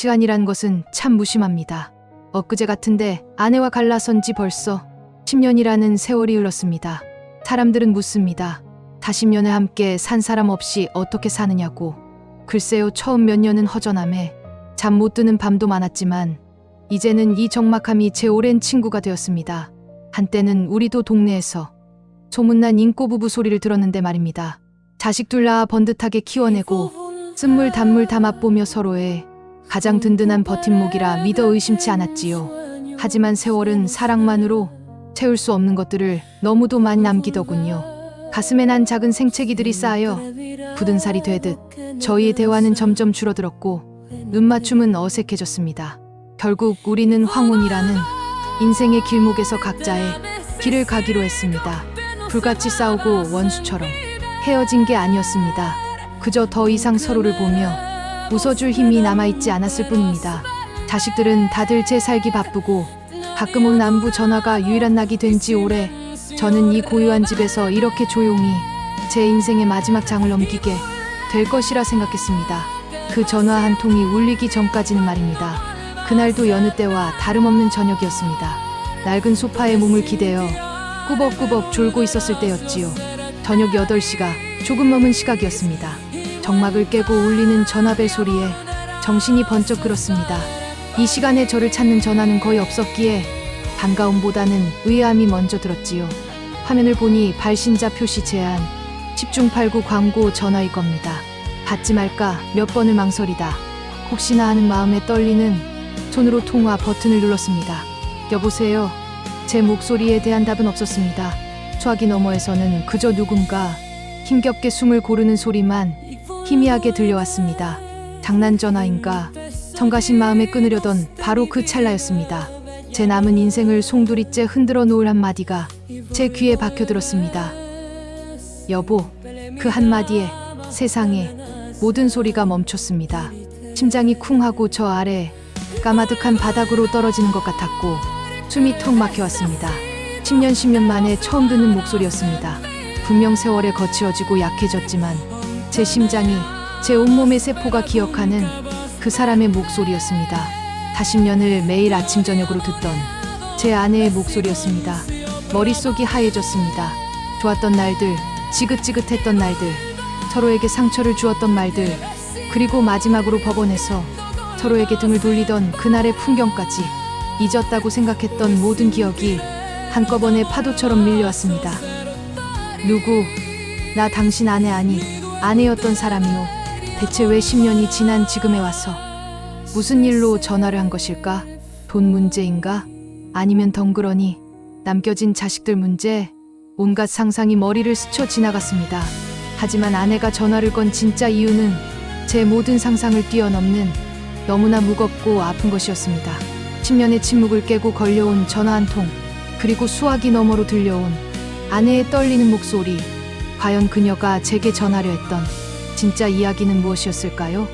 시간이란 것은 참 무심합니다. 엊그제 같은데 아내와 갈라선 지 벌써 10년이라는 세월이 흘렀습니다. 사람들은 묻습니다. 40년을 함께 산 사람 없이 어떻게 사느냐고. 글쎄요, 처음 몇 년은 허전함에 잠 못 드는 밤도 많았지만 이제는 이 적막함이 제 오랜 친구가 되었습니다. 한때는 우리도 동네에서 소문난 인꼬부부 소리를 들었는데 말입니다. 자식 둘 낳아 번듯하게 키워내고 쓴물 단물 다 맛보며 서로의 가장 든든한 버팀목이라 믿어 의심치 않았지요. 하지만 세월은 사랑만으로 채울 수 없는 것들을 너무도 많이 남기더군요. 가슴에 난 작은 생채기들이 쌓여 굳은 살이 되듯 저희의 대화는 점점 줄어들었고 눈맞춤은 어색해졌습니다. 결국 우리는 황혼이라는 인생의 길목에서 각자의 길을 가기로 했습니다. 불같이 싸우고 원수처럼 헤어진 게 아니었습니다. 그저 더 이상 서로를 보며 웃어줄 힘이 남아있지 않았을 뿐입니다. 자식들은 다들 제 살기 바쁘고 가끔 온 안부 전화가 유일한 낙이 된 지 오래. 저는 이 고요한 집에서 이렇게 조용히 제 인생의 마지막 장을 넘기게 될 것이라 생각했습니다. 그 전화 한 통이 울리기 전까지는 말입니다. 그날도 여느 때와 다름없는 저녁이었습니다. 낡은 소파에 몸을 기대어 꾸벅꾸벅 졸고 있었을 때였지요. 저녁 8시가 조금 넘은 시각이었습니다. 정막을 깨고 울리는 전화벨 소리에 정신이 번쩍 들었습니다. 이 시간에 저를 찾는 전화는 거의 없었기에 반가움보다는 의아함이 먼저 들었지요. 화면을 보니 발신자 표시 제한, 10중 8구 광고 전화일 겁니다. 받지 말까 몇 번을 망설이다 혹시나 하는 마음에 떨리는 손으로 통화 버튼을 눌렀습니다. 여보세요. 제 목소리에 대한 답은 없었습니다. 수화기 너머에서는 그저 누군가 힘겹게 숨을 고르는 소리만 희미하게 들려왔습니다. 장난 전화인가? 성가신 마음에 끊으려던 바로 그 찰나였습니다. 제 남은 인생을 송두리째 흔들어 놓을 한마디가 제 귀에 박혀들었습니다. 여보. 그 한마디에 세상에 모든 소리가 멈췄습니다. 심장이 쿵 하고 저 아래 까마득한 바닥으로 떨어지는 것 같았고 숨이 턱 막혀왔습니다. 10년 만에 처음 듣는 목소리였습니다. 분명 세월에 거칠어지고 약해졌지만 제 심장이 제 온몸의 세포가 기억하는 그 사람의 목소리였습니다. 40년을 매일 아침 저녁으로 듣던 제 아내의 목소리였습니다. 머릿속이 하얘졌습니다. 좋았던 날들, 지긋지긋했던 날들, 서로에게 상처를 주었던 말들, 그리고 마지막으로 법원에서 서로에게 등을 돌리던 그날의 풍경까지 잊었다고 생각했던 모든 기억이 한꺼번에 파도처럼 밀려왔습니다. 누구? 나 당신 아내 아니 아내였던 사람이요. 대체 왜 10년이 지난 지금에 와서 무슨 일로 전화를 한 것일까? 돈 문제인가? 아니면 덩그러니 남겨진 자식들 문제? 온갖 상상이 머리를 스쳐 지나갔습니다. 하지만 아내가 전화를 건 진짜 이유는 제 모든 상상을 뛰어넘는 너무나 무겁고 아픈 것이었습니다. 10년의 침묵을 깨고 걸려온 전화 한 통, 그리고 수화기 너머로 들려온 아내의 떨리는 목소리. 과연 그녀가 제게 전하려 했던 진짜 이야기는 무엇이었을까요?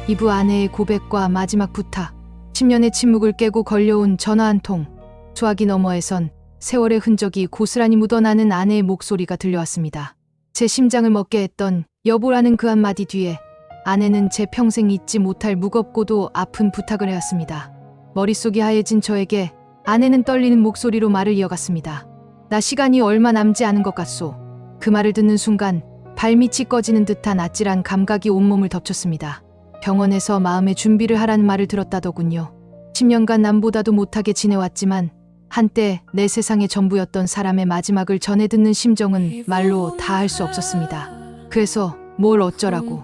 이부 아내의 고백과 마지막 부탁. 10년의 침묵을 깨고 걸려온 전화 한 통. 수화기 너머에선 세월의 흔적이 고스란히 묻어나는 아내의 목소리가 들려왔습니다. 제 심장을 먹게 했던 여보라는 그 한마디 뒤에 아내는 제 평생 잊지 못할 무겁고도 아픈 부탁을 해왔습니다. 머릿속이 하얘진 저에게 아내는 떨리는 목소리로 말을 이어갔습니다. 나 시간이 얼마 남지 않은 것 같소. 그 말을 듣는 순간 발밑이 꺼지는 듯한 아찔한 감각이 온몸을 덮쳤습니다. 병원에서 마음의 준비를 하라는 말을 들었다더군요. 10년간 남보다도 못하게 지내왔지만 한때 내 세상의 전부였던 사람의 마지막을 전해 듣는 심정은 말로 다 할 수 없었습니다. 그래서 뭘 어쩌라고.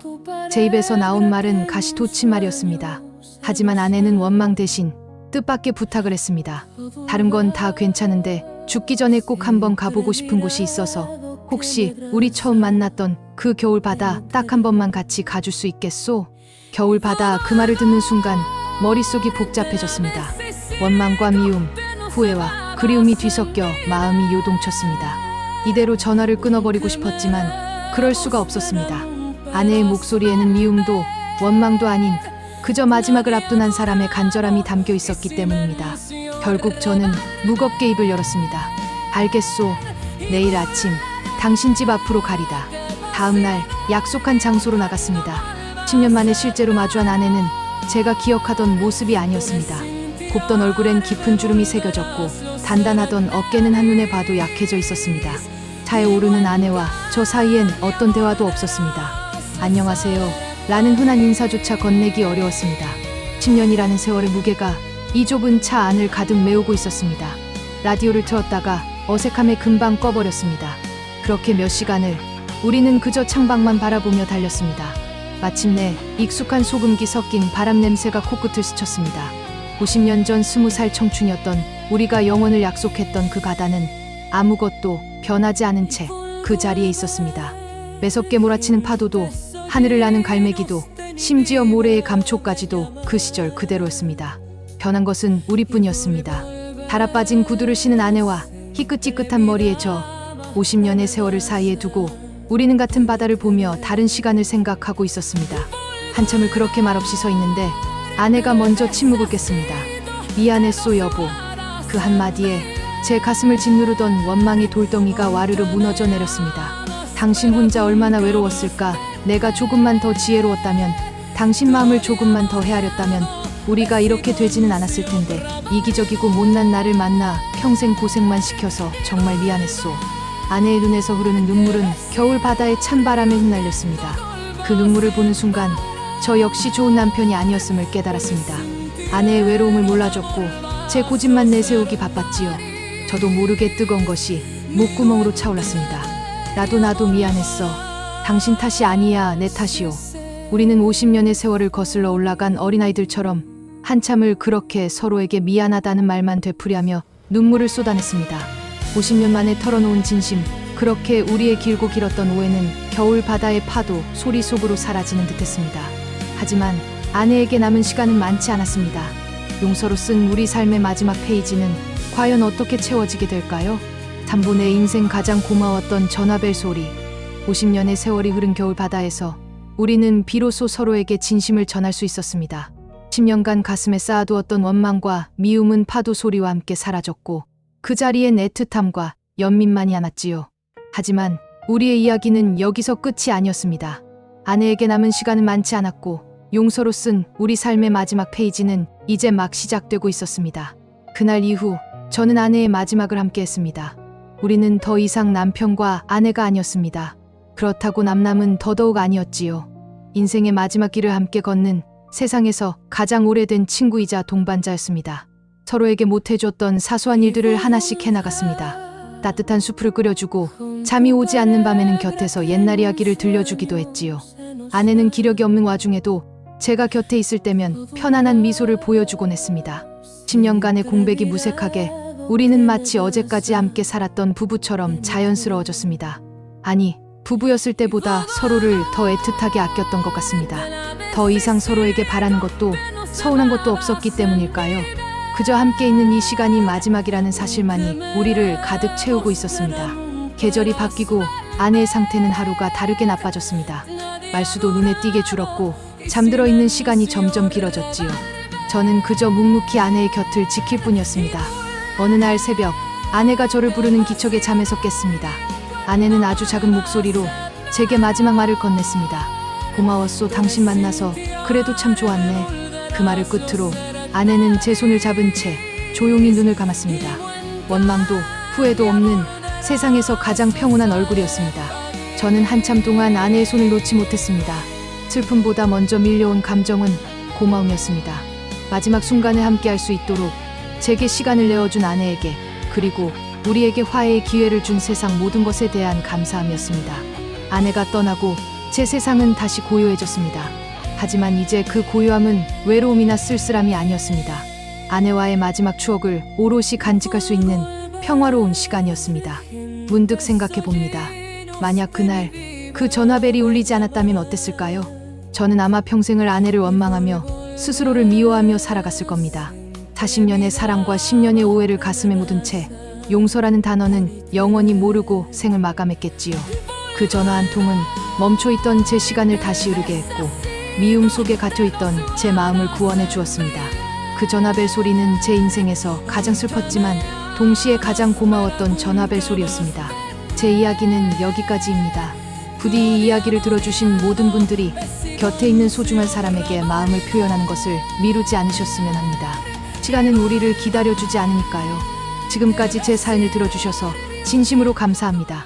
제 입에서 나온 말은 가시돋친 말이었습니다. 하지만 아내는 원망 대신 뜻밖의 부탁을 했습니다. 다른 건 다 괜찮은데 죽기 전에 꼭 한번 가보고 싶은 곳이 있어서 혹시 우리 처음 만났던 그 겨울 바다 딱 한 번만 같이 가줄 수 있겠소? 겨울 바다. 그 말을 듣는 순간 머릿속이 복잡해졌습니다. 원망과 미움, 후회와 그리움이 뒤섞여 마음이 요동쳤습니다. 이대로 전화를 끊어버리고 싶었지만 그럴 수가 없었습니다. 아내의 목소리에는 미움도 원망도 아닌 그저 마지막을 앞둔 한 사람의 간절함이 담겨 있었기 때문입니다. 결국 저는 무겁게 입을 열었습니다. 알겠소. 내일 아침 당신 집 앞으로 가리다. 다음 날 약속한 장소로 나갔습니다. 10년 만에 실제로 마주한 아내는 제가 기억하던 모습이 아니었습니다. 곱던 얼굴엔 깊은 주름이 새겨졌고 단단하던 어깨는 한눈에 봐도 약해져 있었습니다. 차에 오르는 아내와 저 사이엔 어떤 대화도 없었습니다. 안녕하세요 라는 흔한 인사조차 건네기 어려웠습니다. 10년이라는 세월의 무게가 이 좁은 차 안을 가득 메우고 있었습니다. 라디오를 틀었다가 어색함에 금방 꺼버렸습니다. 그렇게 몇 시간을 우리는 그저 창밖만 바라보며 달렸습니다. 마침내 익숙한 소금기 섞인 바람 냄새가 코끝을 스쳤습니다. 50년 전 20살 청춘이었던 우리가 영원을 약속했던 그 바다는 아무것도 변하지 않은 채 그 자리에 있었습니다. 매섭게 몰아치는 파도도 하늘을 나는 갈매기도 심지어 모래의 감초까지도 그 시절 그대로였습니다. 변한 것은 우리뿐이었습니다. 달아빠진 구두를 신은 아내와 희끗희끗한 머리의 저 50년의 세월을 사이에 두고 우리는 같은 바다를 보며 다른 시간을 생각하고 있었습니다. 한참을 그렇게 말없이 서 있는데 아내가 먼저 침묵을 깼습니다. 미안했소 여보. 그 한마디에 제 가슴을 짓누르던 원망의 돌덩이가 와르르 무너져 내렸습니다. 당신 혼자 얼마나 외로웠을까. 내가 조금만 더 지혜로웠다면, 당신 마음을 조금만 더 헤아렸다면 우리가 이렇게 되지는 않았을 텐데 이기적이고 못난 나를 만나 평생 고생만 시켜서 정말 미안했소. 아내의 눈에서 흐르는 눈물은 겨울 바다의 찬바람에 흩날렸습니다. 그 눈물을 보는 순간 저 역시 좋은 남편이 아니었음을 깨달았습니다. 아내의 외로움을 몰라줬고 제 고집만 내세우기 바빴지요. 저도 모르게 뜨거운 것이 목구멍으로 차올랐습니다. 나도 미안했어. 당신 탓이 아니야, 내 탓이오. 우리는 50년의 세월을 거슬러 올라간 어린아이들처럼 한참을 그렇게 서로에게 미안하다는 말만 되풀이하며 눈물을 쏟아냈습니다. 50년 만에 털어놓은 진심, 그렇게 우리의 길고 길었던 오해는 겨울 바다의 파도 소리 속으로 사라지는 듯했습니다. 하지만 아내에게 남은 시간은 많지 않았습니다. 용서로 쓴 우리 삶의 마지막 페이지는 과연 어떻게 채워지게 될까요? 담보 내 인생 가장 고마웠던 전화벨 소리. 50년의 세월이 흐른 겨울 바다에서 우리는 비로소 서로에게 진심을 전할 수 있었습니다. 10년간 가슴에 쌓아두었던 원망과 미움은 파도 소리와 함께 사라졌고 그 자리엔 애틋함과 연민만이 남았지요. 하지만 우리의 이야기는 여기서 끝이 아니었습니다. 아내에게 남은 시간은 많지 않았고 용서로 쓴 우리 삶의 마지막 페이지는 이제 막 시작되고 있었습니다. 그날 이후 저는 아내의 마지막을 함께했습니다. 우리는 더 이상 남편과 아내가 아니었습니다. 그렇다고 남남은 더더욱 아니었지요. 인생의 마지막 길을 함께 걷는 세상에서 가장 오래된 친구이자 동반자였습니다. 서로에게 못해줬던 사소한 일들을 하나씩 해나갔습니다. 따뜻한 수프를 끓여주고 잠이 오지 않는 밤에는 곁에서 옛날 이야기를 들려주기도 했지요. 아내는 기력이 없는 와중에도 제가 곁에 있을 때면 편안한 미소를 보여주곤 했습니다. 10년간의 공백이 무색하게 우리는 마치 어제까지 함께 살았던 부부처럼 자연스러워졌습니다. 아니, 부부였을 때보다 서로를 더 애틋하게 아꼈던 것 같습니다. 더 이상 서로에게 바라는 것도 서운한 것도 없었기 때문일까요? 그저 함께 있는 이 시간이 마지막이라는 사실만이 우리를 가득 채우고 있었습니다. 계절이 바뀌고 아내의 상태는 하루가 다르게 나빠졌습니다. 말수도 눈에 띄게 줄었고 잠들어 있는 시간이 점점 길어졌지요. 저는 그저 묵묵히 아내의 곁을 지킬 뿐이었습니다. 어느 날 새벽 아내가 저를 부르는 기척에 잠에서 깼습니다. 아내는 아주 작은 목소리로 제게 마지막 말을 건넸습니다. 고마웠소. 당신 만나서 그래도 참 좋았네. 그 말을 끝으로 아내는 제 손을 잡은 채 조용히 눈을 감았습니다. 원망도 후회도 없는 세상에서 가장 평온한 얼굴이었습니다. 저는 한참 동안 아내의 손을 놓지 못했습니다. 슬픔보다 먼저 밀려온 감정은 고마움이었습니다. 마지막 순간을 함께할 수 있도록 제게 시간을 내어준 아내에게, 그리고 우리에게 화해의 기회를 준 세상 모든 것에 대한 감사함이었습니다. 아내가 떠나고 제 세상은 다시 고요해졌습니다. 하지만 이제 그 고요함은 외로움이나 쓸쓸함이 아니었습니다. 아내와의 마지막 추억을 오롯이 간직할 수 있는 평화로운 시간이었습니다. 문득 생각해 봅니다. 만약 그날 그 전화벨이 울리지 않았다면 어땠을까요? 저는 아마 평생을 아내를 원망하며 스스로를 미워하며 살아갔을 겁니다. 40년의 사랑과 10년의 오해를 가슴에 묻은 채 용서라는 단어는 영원히 모르고 생을 마감했겠지요. 그 전화 한 통은 멈춰있던 제 시간을 다시 흐르게 했고 미움 속에 갇혀있던 제 마음을 구원해 주었습니다. 그 전화벨 소리는 제 인생에서 가장 슬펐지만 동시에 가장 고마웠던 전화벨 소리였습니다. 제 이야기는 여기까지입니다. 부디 이 이야기를 들어주신 모든 분들이 곁에 있는 소중한 사람에게 마음을 표현하는 것을 미루지 않으셨으면 합니다. 시간은 우리를 기다려주지 않으니까요. 지금까지 제 사연을 들어주셔서 진심으로 감사합니다.